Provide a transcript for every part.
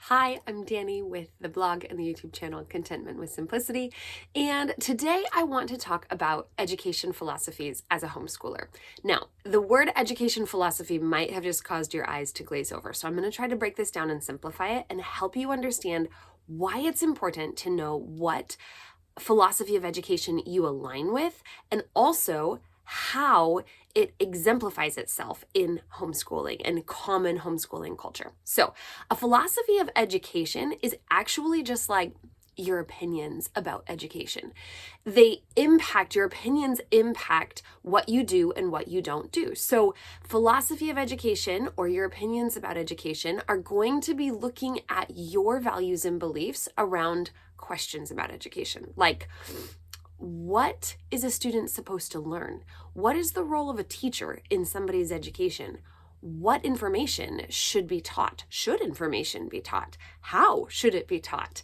Hi, I'm Danny with the blog and the YouTube channel Contentment with Simplicity, and today I want to talk about education philosophies as a homeschooler. Now, the word education philosophy might have just caused your eyes to glaze over, so I'm going to try to break this down and simplify it and help you understand why it's important to know what philosophy of education you align with, and also how it exemplifies itself in homeschooling and common homeschooling culture. So, a philosophy of education is actually just like your opinions about education. Your opinions impact what you do and what you don't do. So, philosophy of education or your opinions about education are going to be looking at your values and beliefs around questions about education. Like, what is a student supposed to learn? What is the role of a teacher in somebody's education? What information should be taught? Should information be taught? How should it be taught?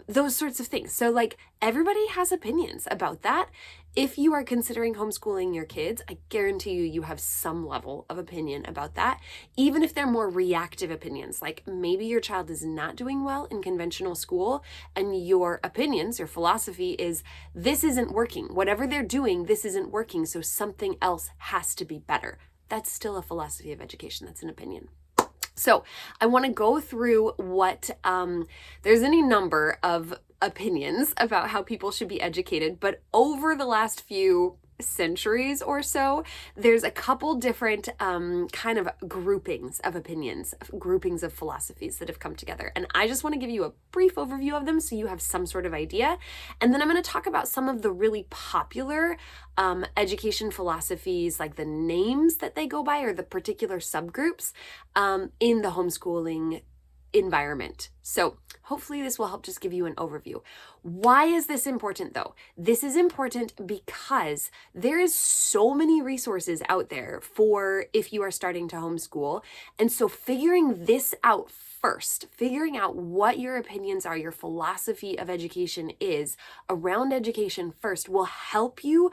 Those sorts of things. So, everybody has opinions about that. If you are considering homeschooling your kids, I guarantee you have some level of opinion about that, even if they're more reactive opinions. Like maybe your child is not doing well in conventional school, and your opinions, your philosophy is, this isn't working. Whatever they're doing, this isn't working, so something else has to be better. That's still a philosophy of education. That's an opinion. So I want to go through what, there's any number of opinions about how people should be educated, but over the last few centuries or so, there's a couple different kind of groupings of opinions, groupings of philosophies that have come together. And I just want to give you a brief overview of them so you have some sort of idea. And then I'm going to talk about some of the really popular education philosophies, like the names that they go by or the particular subgroups in the homeschooling environment. So hopefully this will help just give you an overview. Why is this important though? This is important because there is so many resources out there for if you are starting to homeschool. And so figuring this out first, figuring out what your opinions are, your philosophy of education is around education first will help you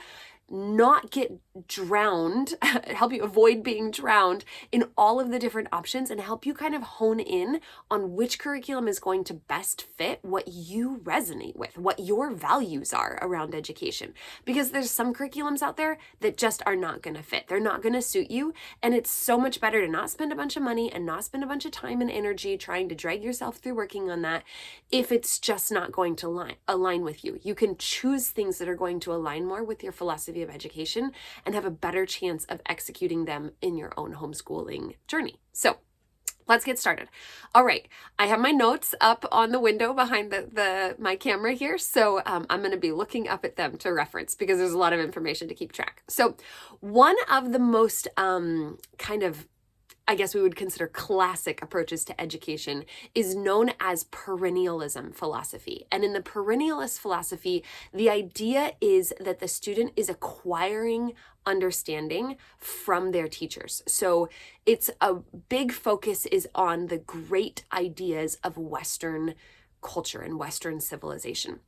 not get drowned, help you avoid being drowned in all of the different options and help you kind of hone in on which curriculum is going to best fit what you resonate with, what your values are around education. Because there's some curriculums out there that just are not going to fit. They're not going to suit you. And it's so much better to not spend a bunch of money and not spend a bunch of time and energy trying to drag yourself through working on that if it's just not going to align with you. You can choose things that are going to align more with your philosophy of education and have a better chance of executing them in your own homeschooling journey. So let's get started. All right, I have my notes up on the window behind my camera here, so I'm going to be looking up at them to reference because there's a lot of information to keep track. So one of the most I guess we would consider classic approaches to education is known as perennialism philosophy. And in the perennialist philosophy, the idea is that the student is acquiring understanding from their teachers. So it's a big focus is on the great ideas of Western culture and Western civilization.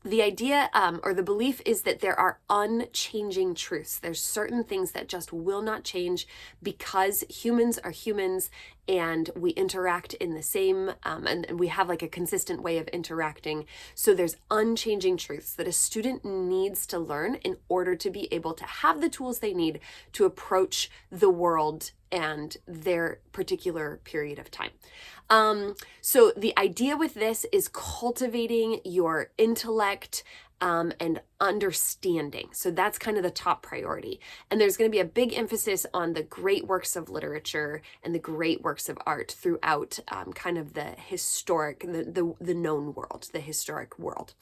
The idea or the belief is that there are unchanging truths. There's certain things that just will not change because humans are humans and we interact in the same, and we have like a consistent way of interacting. So there's unchanging truths that a student needs to learn in order to be able to have the tools they need to approach the world and their particular period of time. So the idea with this is cultivating your intellect and understanding. So that's kind of the top priority. And there's going to be a big emphasis on the great works of literature and the great works of art throughout kind of the historic, the known world, the historic world.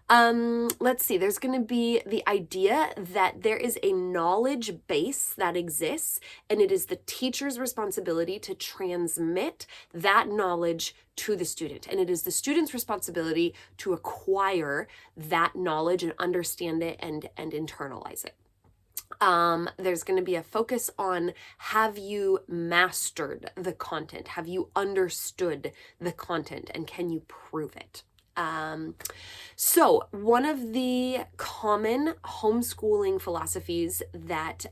Let's see, there's going to be the idea that there is a knowledge base that exists, and it is the teacher's responsibility to transmit that knowledge to the student. And it is the student's responsibility to acquire that knowledge and understand it and internalize it. There's going to be a focus on, have you mastered the content? Have you understood the content? And can you prove it? So one of the common homeschooling philosophies that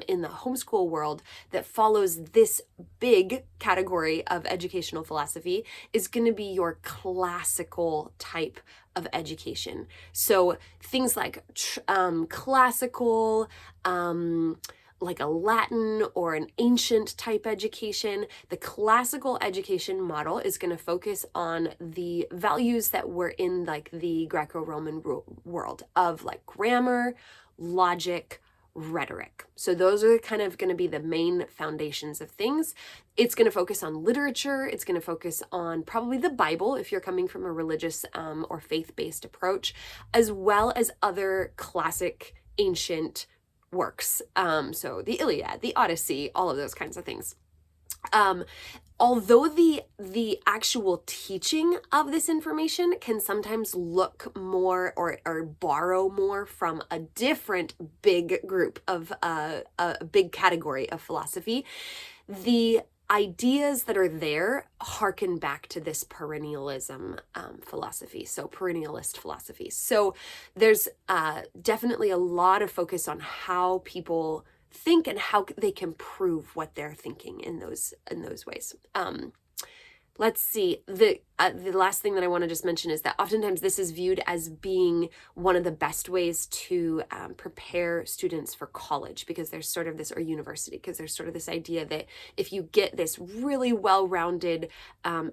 in the homeschool world that follows this big category of educational philosophy is going to be your classical type of education. So things like classical, like a Latin or an ancient type education. The classical education model is going to focus on the values that were in like the Greco-Roman world of like grammar, logic, rhetoric. So those are kind of going to be the main foundations of things. It's going to focus on literature. It's going to focus on probably the Bible if you're coming from a religious or faith-based approach, as well as other classic ancient works. So the Iliad, the Odyssey, all of those kinds of things. Although the actual teaching of this information can sometimes look more or borrow more from a different big group of a big category of philosophy, the ideas that are there harken back to this perennialism philosophy, so perennialist philosophy. So there's definitely a lot of focus on how people think and how they can prove what they're thinking in those ways. Let's see, the last thing that I want to just mention is that oftentimes this is viewed as being one of the best ways to prepare students for college, because there's sort of this, or university, because there's sort of this idea that if you get this really well-rounded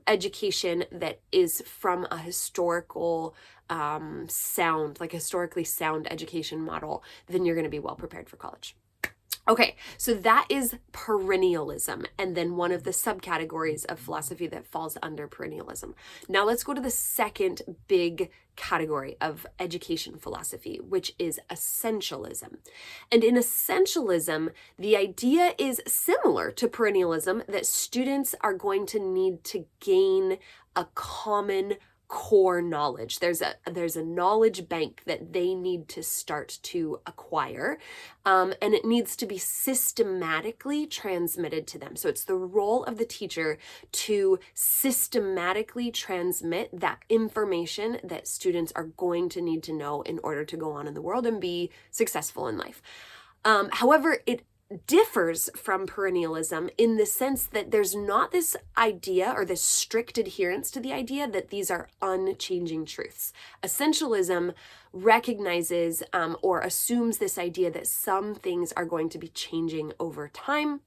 education that is from a historical historically sound education model, then you're going to be well prepared for college. Okay, so that is perennialism, and then one of the subcategories of philosophy that falls under perennialism. Now let's go to the second big category of education philosophy, which is essentialism. And in essentialism, the idea is similar to perennialism, that students are going to need to gain a common core knowledge. There's a knowledge bank that they need to start to acquire, and it needs to be systematically transmitted to them. So it's the role of the teacher to systematically transmit that information that students are going to need to know in order to go on in the world and be successful in life. However, it differs from perennialism in the sense that there's not this idea or this strict adherence to the idea that these are unchanging truths. Essentialism recognizes or assumes this idea that some things are going to be changing over time,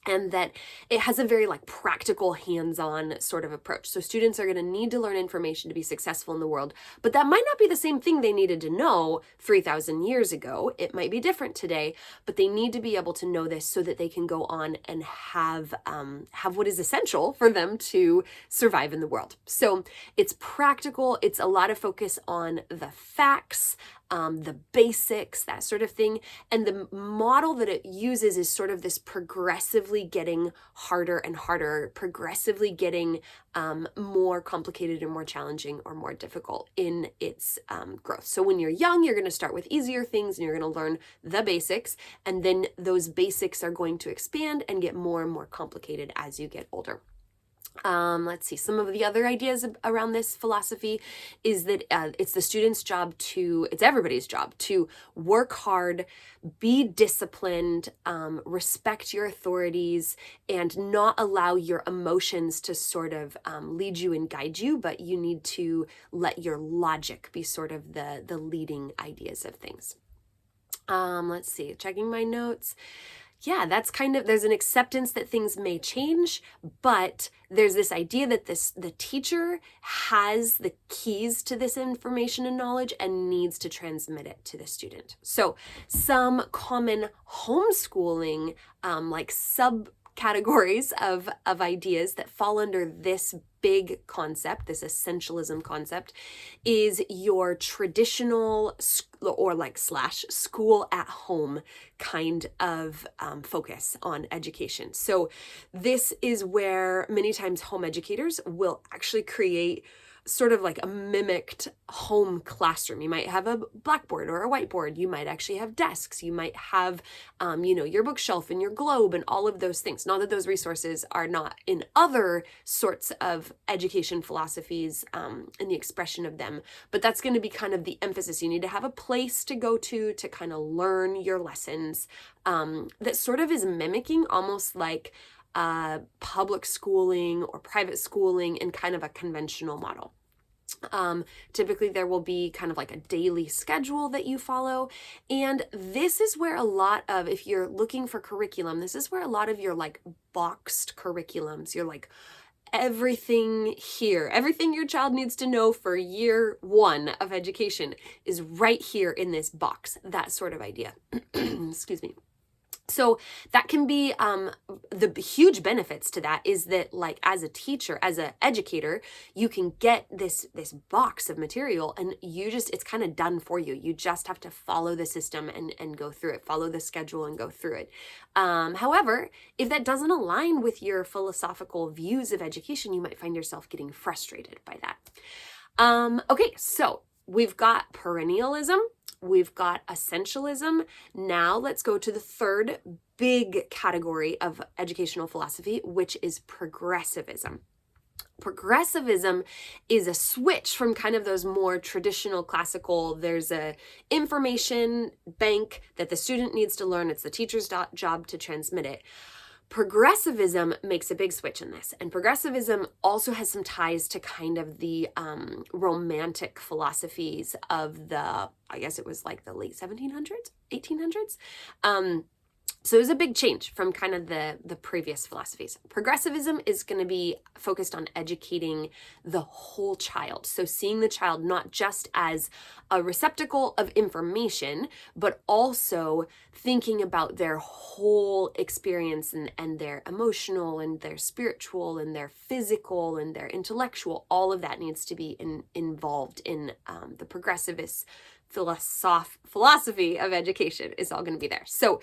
and that it has a very like practical, hands-on sort of approach. So students are going to need to learn information to be successful in the world, but that might not be the same thing they needed to know 3,000 years ago. It might be different today, but they need to be able to know this so that they can go on and have what is essential for them to survive in the world. So it's practical. It's a lot of focus on the facts, the basics, that sort of thing. And the model that it uses is sort of this progressively getting harder and harder, progressively getting more complicated and more challenging or more difficult in its growth. So when you're young, you're going to start with easier things and you're going to learn the basics. And then those basics are going to expand and get more and more complicated as you get older. Let's see, some of the other ideas around this philosophy is that it's the student's job it's everybody's job to work hard, be disciplined, respect your authorities, and not allow your emotions to sort of lead you and guide you, but you need to let your logic be sort of the leading ideas of things. Let's see, checking my notes. Yeah, that's kind of, there's an acceptance that things may change, but there's this idea that the teacher has the keys to this information and knowledge and needs to transmit it to the student. So some common homeschooling, like subcategories of ideas that fall under this big concept, this essentialism concept, is your traditional or like / school at home kind of focus on education. So this is where many times home educators will actually create sort of like a mimicked home classroom. You might have a blackboard or a whiteboard. You might actually have desks. You might have, your bookshelf and your globe and all of those things. Not that those resources are not in other sorts of education philosophies and the expression of them, but that's going to be kind of the emphasis. You need to have a place to go to kind of learn your lessons that sort of is mimicking almost like public schooling or private schooling in kind of a conventional model. Typically there will be kind of like a daily schedule that you follow. And this is where a lot of, if you're looking for curriculum, this is where a lot of your like boxed curriculums, you're like, everything here, everything your child needs to know for year 1 of education is right here in this box, that sort of idea. Excuse me. So that can be, the huge benefits to that is that like as a teacher, as an educator, you can get this box of material and it's kind of done for you. You just have to follow the system and go through it, follow the schedule and go through it. However, if that doesn't align with your philosophical views of education, you might find yourself getting frustrated by that. Okay, so we've got perennialism. We've got essentialism. Now let's go to the third big category of educational philosophy, which is progressivism. Progressivism is a switch from kind of those more traditional classical, there's a information bank that the student needs to learn. It's the teacher's job to transmit it. Progressivism makes a big switch in this, and progressivism also has some ties to kind of the romantic philosophies of the, I guess it was like the late 1700s, 1800s. So it was a big change from kind of the previous philosophies. Progressivism is going to be focused on educating the whole child. So seeing the child not just as a receptacle of information, but also thinking about their whole experience and their emotional and their spiritual and their physical and their intellectual. All of that needs to be involved in the progressivist philosophy of education is all going to be there. So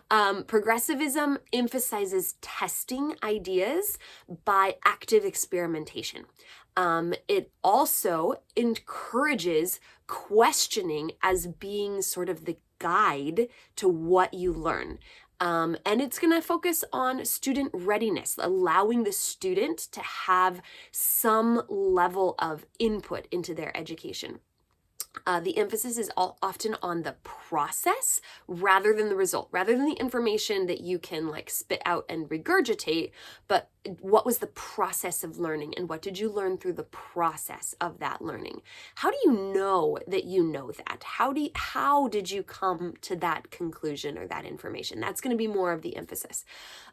progressivism emphasizes testing ideas by active experimentation. It also encourages questioning as being sort of the guide to what you learn. And it's going to focus on student readiness, allowing the student to have some level of input into their education. The emphasis is often on the process rather than the result, rather than the information that you can like spit out and regurgitate, but what was the process of learning and what did you learn through the process of that learning? How do you know that you know that? How did you come to that conclusion or that information? That's going to be more of the emphasis.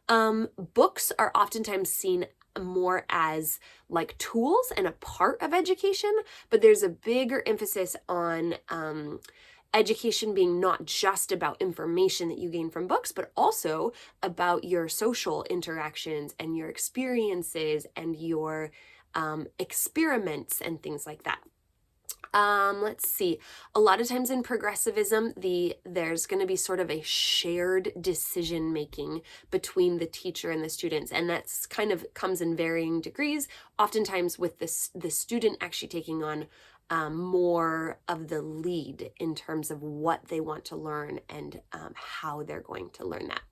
Books are oftentimes seen more as like tools and a part of education, but there's a bigger emphasis on education being not just about information that you gain from books, but also about your social interactions and your experiences and your experiments and things like that. Let's see. A lot of times in progressivism, there's going to be sort of a shared decision making between the teacher and the students, and that's kind of comes in varying degrees. Oftentimes with the student actually taking on more of the lead in terms of what they want to learn and how they're going to learn that.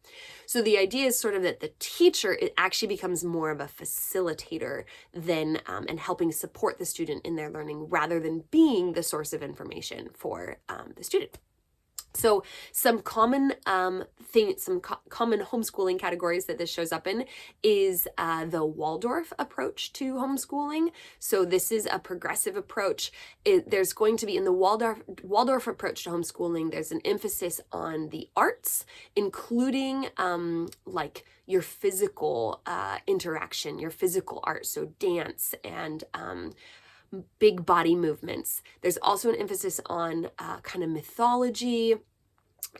So the idea is sort of that the teacher, it actually becomes more of a facilitator than and helping support the student in their learning rather than being the source of information for the student. So some common common homeschooling categories that this shows up in is the Waldorf approach to homeschooling. So this is a progressive approach. There's going to be in the Waldorf approach to homeschooling, there's an emphasis on the arts, including like your physical interaction, your physical art, so dance and big body movements. There's also an emphasis on kind of mythology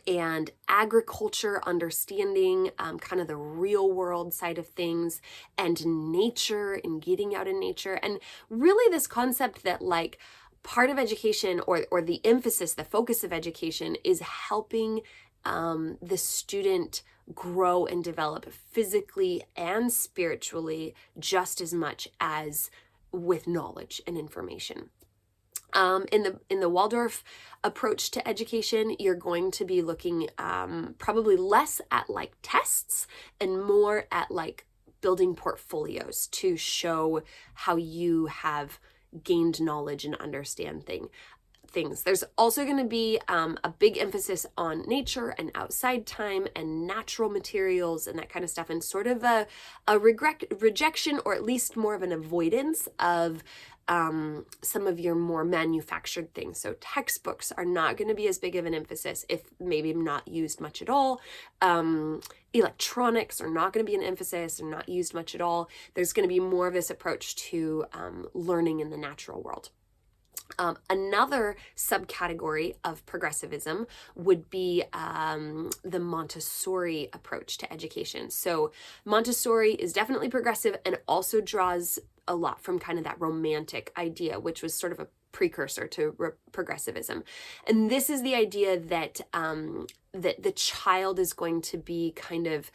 and agriculture, understanding kind of the real world side of things, and nature and getting out in nature. And really this concept that like part of education or the emphasis, the focus of education is helping the student grow and develop physically and spiritually just as much as with knowledge and information. In the Waldorf approach to education, you're going to be looking probably less at like tests and more at like building portfolios to show how you have gained knowledge and understand things. There's also going to be a big emphasis on nature and outside time and natural materials and that kind of stuff, and sort of a rejection, or at least more of an avoidance of some of your more manufactured things. So textbooks are not going to be as big of an emphasis, if maybe not used much at all. Electronics are not going to be an emphasis or not used much at all. There's going to be more of this approach to learning in the natural world. Another subcategory of progressivism would be the Montessori approach to education. So Montessori is definitely progressive and also draws a lot from kind of that romantic idea, which was sort of a precursor to progressivism. And this is the idea that that the child is going to be kind of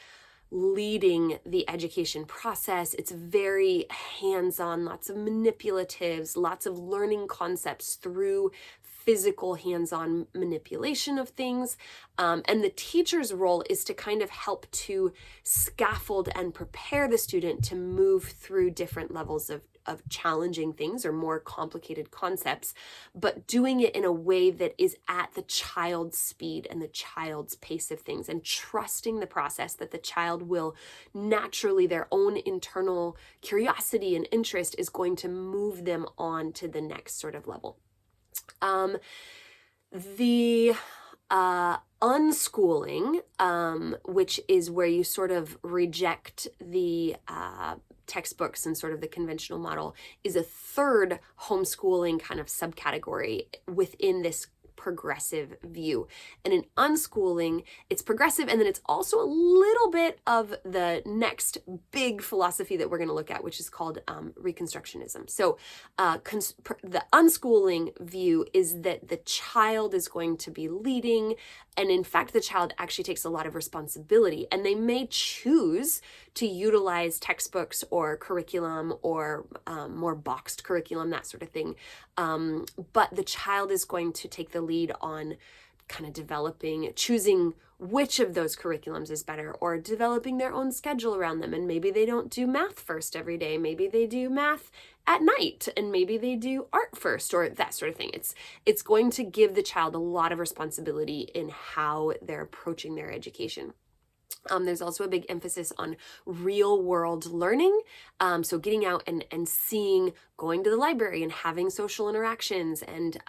leading the education process. It's very hands-on, lots of manipulatives, lots of learning concepts through physical hands-on manipulation of things. And the teacher's role is to kind of help to scaffold and prepare the student to move through different levels of challenging things or more complicated concepts, but doing it in a way that is at the child's speed and the child's pace of things, and trusting the process that the child will naturally, their own internal curiosity and interest is going to move them on to the next sort of level. The unschooling, which is where you sort of reject the textbooks and sort of the conventional model, is a third homeschooling kind of subcategory within this progressive view. And in unschooling, it's progressive, and then it's also a little bit of the next big philosophy that we're going to look at, which is called Reconstructivism. So the unschooling view is that the child is going to be leading, and in fact, the child actually takes a lot of responsibility, and they may choose to utilize textbooks or curriculum or more boxed curriculum, that sort of thing. But the child is going to take the lead on kind of choosing which of those curriculums is better, or developing their own schedule around them. And maybe they don't do math first every day. Maybe they do math at night, and maybe they do art first, or that sort of thing. It's going to give the child a lot of responsibility in how they're approaching their education. There's also a big emphasis on real world learning. So getting out and seeing, going to the library and having social interactions, and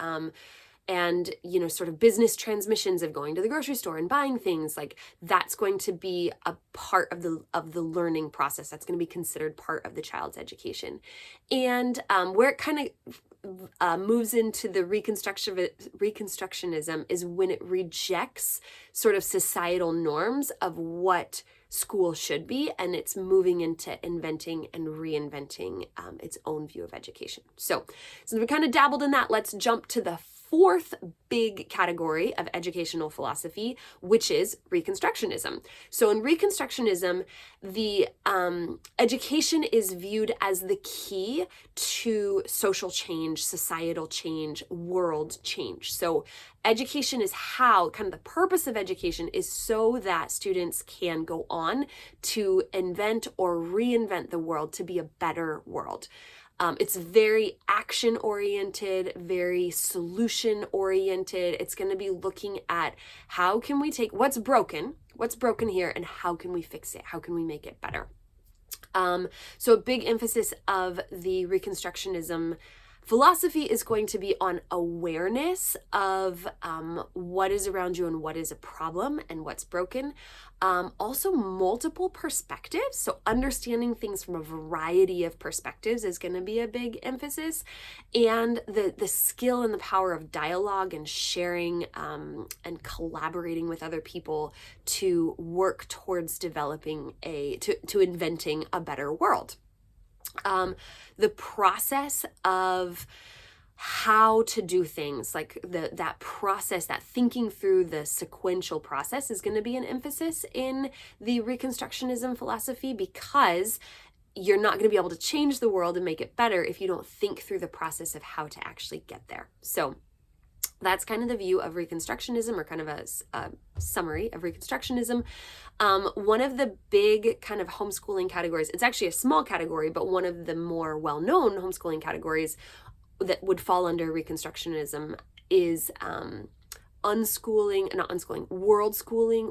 sort of business transmissions of going to the grocery store and buying things. Like, that's going to be a part of the learning process. That's going to be considered part of the child's education. And where it kind of moves into the Reconstructionism is when it rejects sort of societal norms of what school should be, and it's moving into inventing and reinventing its own view of education. So since we kind of dabbled in that, let's jump to the fourth big category of educational philosophy, which is Reconstructionism. So in Reconstructionism, the education is viewed as the key to social change, societal change, world change. So education is how, kind of the purpose of education is so that students can go on to invent or reinvent the world to be a better world. It's very action-oriented, very solution-oriented. It's going to be looking at how can we take what's broken here, and how can we fix it? How can we make it better? So a big emphasis of the Reconstructionism philosophy is going to be on awareness of what is around you and what is a problem and what's broken. Also multiple perspectives. So understanding things from a variety of perspectives is going to be a big emphasis. And the skill and the power of dialogue and sharing and collaborating with other people to work towards developing to inventing a better world. The process of how to do things, like that process, that thinking through the sequential process, is going to be an emphasis in the Reconstructionism philosophy, because you're not going to be able to change the world and make it better if you don't think through the process of how to actually get there. So that's kind of the view of Reconstructionism, or kind of a summary of Reconstructionism. One of the big kind of homeschooling categories, it's actually a small category, but one of the more well-known homeschooling categories that would fall under Reconstructionism is Worldschooling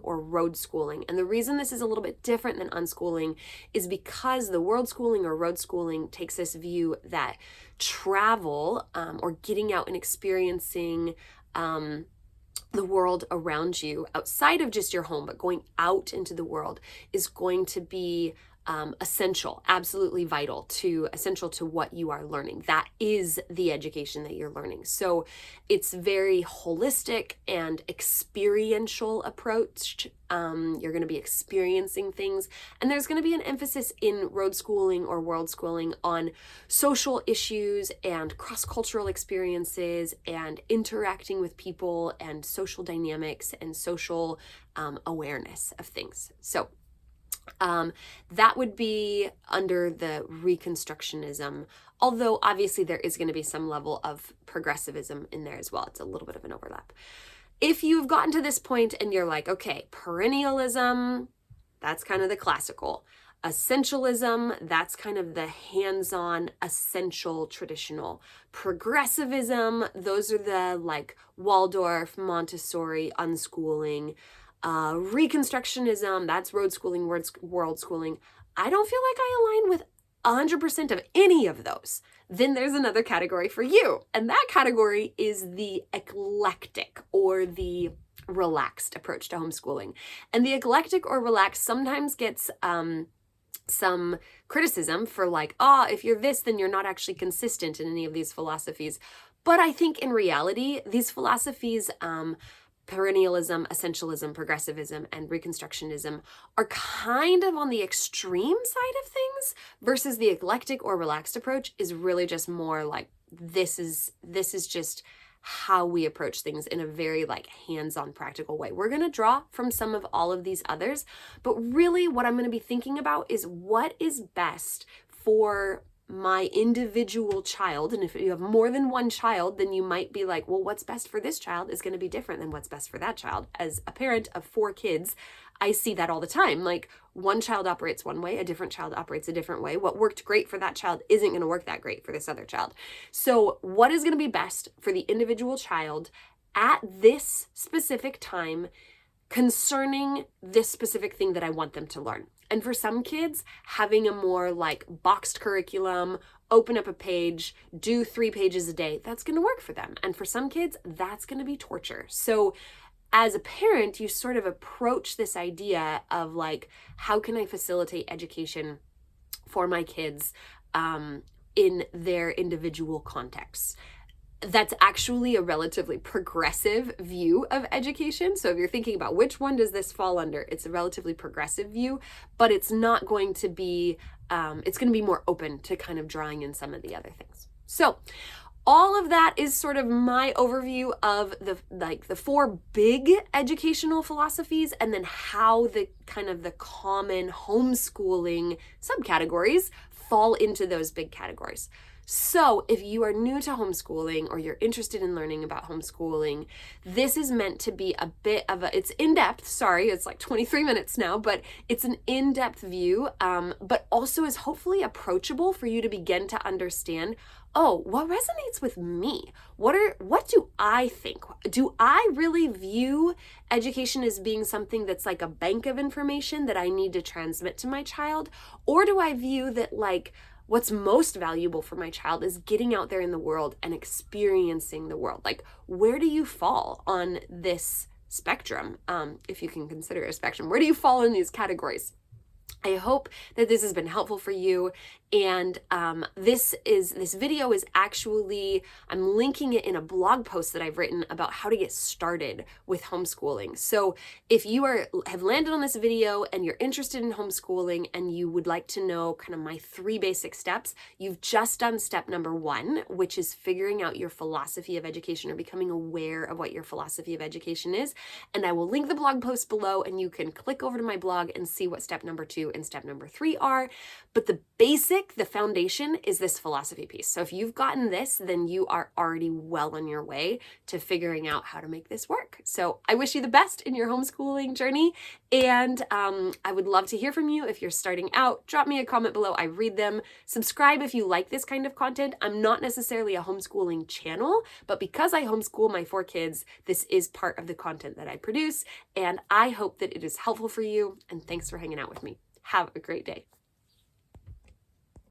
or Roadschooling. And the reason this is a little bit different than unschooling is because the Worldschooling or Roadschooling takes this view that travel, or getting out and experiencing the world around you outside of just your home, but going out into the world, is going to be essential, absolutely essential to what you are learning. That is the education that you're learning. So it's very holistic and experiential approach. You're going to be experiencing things, and there's going to be an emphasis in road schooling or world schooling on social issues and cross-cultural experiences and interacting with people and social dynamics and social awareness of things. So that would be under the Reconstructionism, although obviously there is going to be some level of progressivism in there as well. It's a little bit of an overlap. If you've gotten to this point and you're like, okay, perennialism, that's kind of the classical. Essentialism, that's kind of the hands-on, essential, traditional. Progressivism, those are the like Waldorf, Montessori, unschooling. Reconstructionism, that's road schooling, world schooling. I don't feel like I align with 100% of any of those. Then there's another category for you. And that category is the eclectic or the relaxed approach to homeschooling. And the eclectic or relaxed sometimes gets some criticism for like, if you're this, then you're not actually consistent in any of these philosophies. But I think in reality, these philosophies, perennialism, essentialism, progressivism, and reconstructionism are kind of on the extreme side of things, versus the eclectic or relaxed approach is really just more like, this is just how we approach things in a very like hands-on practical way. We're going to draw from some of all of these others, but really what I'm going to be thinking about is what is best for my individual child. And if you have more than one child, then you might be like, well, what's best for this child is going to be different than what's best for that child. As a parent of 4 kids, I see that all the time. Like, one child operates one way, a different child operates a different way. What worked great for that child isn't going to work that great for this other child. So what is going to be best for the individual child at this specific time concerning this specific thing that I want them to learn? And for some kids, having a more like boxed curriculum, open up a page, do 3 pages a day, that's going to work for them. And for some kids, that's going to be torture. So as a parent, you sort of approach this idea of like, how can I facilitate education for my kids in their individual contexts? That's actually a relatively progressive view of education. So if you're thinking about which one does this fall under, it's a relatively progressive view, but it's not going to be, it's going to be more open to kind of drawing in some of the other things. So all of that is sort of my overview of the 4 big educational philosophies, and then how the kind of the common homeschooling subcategories fall into those big categories. So if you are new to homeschooling or you're interested in learning about homeschooling, this is meant to be a bit of it's in-depth, sorry, it's like 23 minutes now, but it's an in-depth view, but also is hopefully approachable for you to begin to understand, what resonates with me? What do I think? Do I really view education as being something that's like a bank of information that I need to transmit to my child? Or do I view that like, what's most valuable for my child is getting out there in the world and experiencing the world? Like, where do you fall on this spectrum? If you can consider it a spectrum, where do you fall in these categories? I hope that this has been helpful for you. And this video is actually, I'm linking it in a blog post that I've written about how to get started with homeschooling. So if you have landed on this video and you're interested in homeschooling and you would like to know kind of my 3 basic steps, you've just done step number 1, which is figuring out your philosophy of education, or becoming aware of what your philosophy of education is. And I will link the blog post below, and you can click over to my blog and see what step number 2 2 and step number 3 are. But the basic, the foundation is this philosophy piece. So if you've gotten this, then you are already well on your way to figuring out how to make this work. So I wish you the best in your homeschooling journey. And I would love to hear from you. If you're starting out, drop me a comment below. I read them. Subscribe if you like this kind of content. I'm not necessarily a homeschooling channel, but because I homeschool my 4 kids, this is part of the content that I produce. And I hope that it is helpful for you. And thanks for hanging out with me. Have a great day.